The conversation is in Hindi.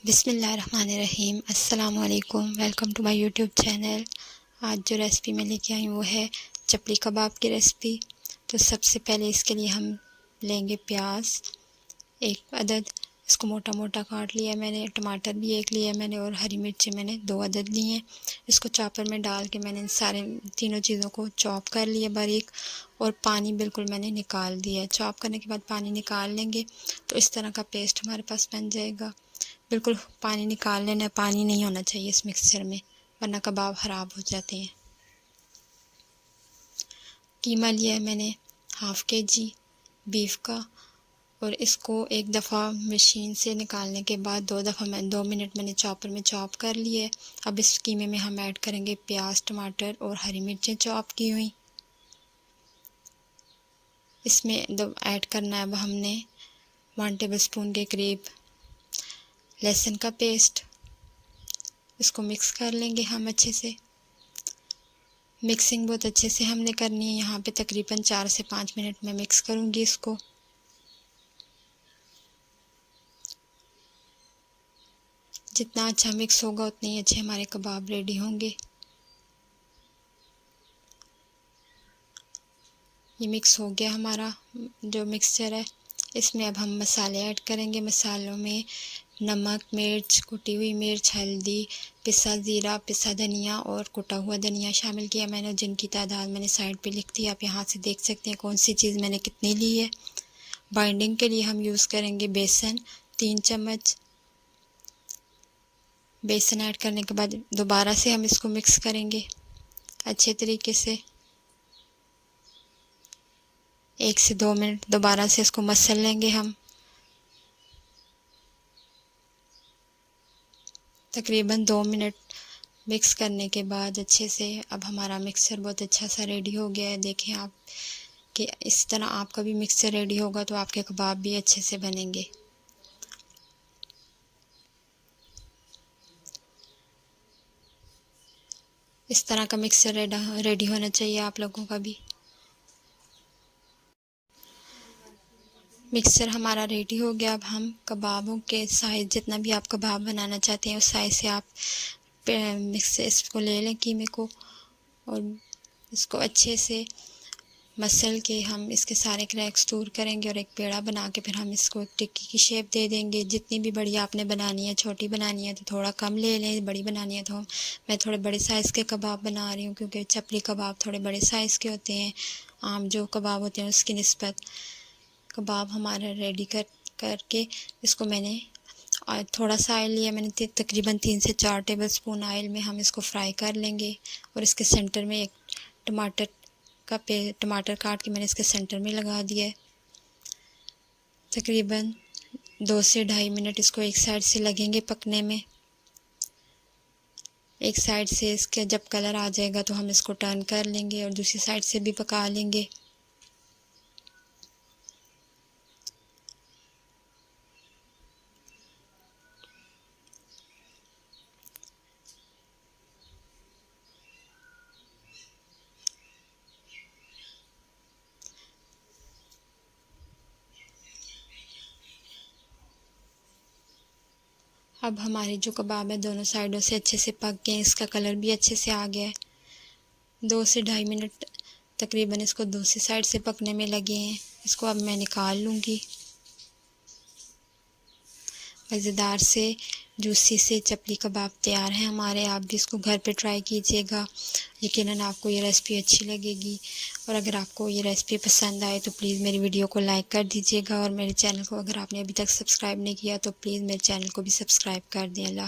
बिस्मिल्लाहिर्रहमानिर्रहीम। अस्सलाम वालेकुम। Welcome to my YouTube channel. आज जो रेसिपी मैं लेके आई हूँ वो है चपली कबाब की रेसिपी। तो सबसे पहले इसके लिए हम लेंगे प्याज एक अदद, इसको मोटा मोटा काट लिया मैंने। टमाटर भी एक लिया मैंने और हरी मिर्ची मैंने 2 अदद ली हैं। इसको चॉपर में डाल के मैंने इन सारे तीनों चीज़ों को चॉप कर लिया बारीक, और पानी बिल्कुल मैंने निकाल दिया। चॉप करने के बाद पानी निकाल लेंगे तो इस तरह का पेस्ट हमारे पास बन जाएगा। बिल्कुल पानी निकाल लेना, पानी नहीं होना चाहिए इस मिक्सचर में, वरना कबाब ख़राब हो जाते हैं। कीमा लिया है मैंने हाफ़ केजी बीफ का, और इसको एक दफ़ा मशीन से निकालने के बाद 2 मिनट मैंने चॉपर में चॉप कर लिए। अब इस कीमे में हम ऐड करेंगे प्याज, टमाटर और हरी मिर्चें चॉप की हुई। इसमें ऐड करना है अब हमने 1 टेबलस्पून के करीब लहसुन का पेस्ट। इसको मिक्स कर लेंगे हम अच्छे से। मिक्सिंग बहुत अच्छे से हमने करनी है। यहाँ पे तकरीबन 4 से 5 मिनट में मिक्स करूँगी इसको। जितना अच्छा मिक्स होगा उतने ही अच्छे हमारे कबाब रेडी होंगे। ये मिक्स हो गया हमारा जो मिक्सचर है। इसमें अब हम मसाले ऐड करेंगे। मसालों में नमक, मिर्च, कुटी हुई मिर्च, हल्दी, पिसा ज़ीरा, पिसा धनिया और कुटा हुआ धनिया शामिल किया मैंने, जिनकी तादाद मैंने साइड पे लिख दी। आप यहाँ से देख सकते हैं कौन सी चीज़ मैंने कितनी ली है। बाइंडिंग के लिए हम यूज़ करेंगे बेसन 3 चम्मच। बेसन ऐड करने के बाद दोबारा से हम इसको मिक्स करेंगे अच्छे तरीके से। 1 से 2 मिनट दोबारा से इसको मसल लेंगे हम। तकरीबन 2 मिनट मिक्स करने के बाद अच्छे से अब हमारा मिक्सचर बहुत अच्छा सा रेडी हो गया है। देखें आप कि इस तरह आपका भी मिक्सचर रेडी होगा तो आपके कबाब भी अच्छे से बनेंगे। इस तरह का मिक्सचर रेडी होना चाहिए आप लोगों का भी। मिक्सचर हमारा रेडी हो गया। अब हम कबाबों के साइज़, जितना भी आप कबाब बनाना चाहते हैं उस साइज़ से आप मिक्सर इसको ले लें कीमे को, और इसको अच्छे से मसल के हम इसके सारे क्रैक्स दूर करेंगे और एक पेड़ा बना के फिर हम इसको एक टिक्की की शेप दे देंगे। जितनी भी बड़ी आपने बनानी है, छोटी बनानी है तो थोड़ा कम ले लें, बड़ी बनानी है तो मैं थोड़े बड़े साइज़ के कबाब बना रही हूँ, क्योंकि चपली कबाब थोड़े बड़े साइज़ के होते हैं आम जो कबाब होते हैं उसकी निस्बत। कबाब हमारा रेडी करके इसको मैंने और थोड़ा सा ऑयल लिया मैंने, तकरीबन 3 से 4 टेबलस्पून ऑयल में हम इसको फ्राई कर लेंगे। और इसके सेंटर में एक टमाटर काट के मैंने इसके सेंटर में लगा दिया है। तकरीबन 2 से 2.5 मिनट इसको एक साइड से लगेंगे पकने में। एक साइड से इसके जब कलर आ जाएगा तो हम इसको टर्न कर लेंगे और दूसरी साइड से भी पका लेंगे। अब हमारे जो कबाब है दोनों साइडों से अच्छे से पक गए, इसका कलर भी अच्छे से आ गया है। 2 से 2.5 मिनट तकरीबन इसको दूसरी साइड से पकने में लगे हैं। इसको अब मैं निकाल लूँगी। मज़ेदार से जूसी से चपली कबाब तैयार हैं हमारे। आप भी इसको घर पे ट्राई कीजिएगा, यकीनन आपको ये रेसिपी अच्छी लगेगी। और अगर आपको ये रेसिपी पसंद आए तो प्लीज़ मेरी वीडियो को लाइक कर दीजिएगा, और मेरे चैनल को अगर आपने अभी तक सब्सक्राइब नहीं किया तो प्लीज़ मेरे चैनल को भी सब्सक्राइब कर दें। अल्लाह।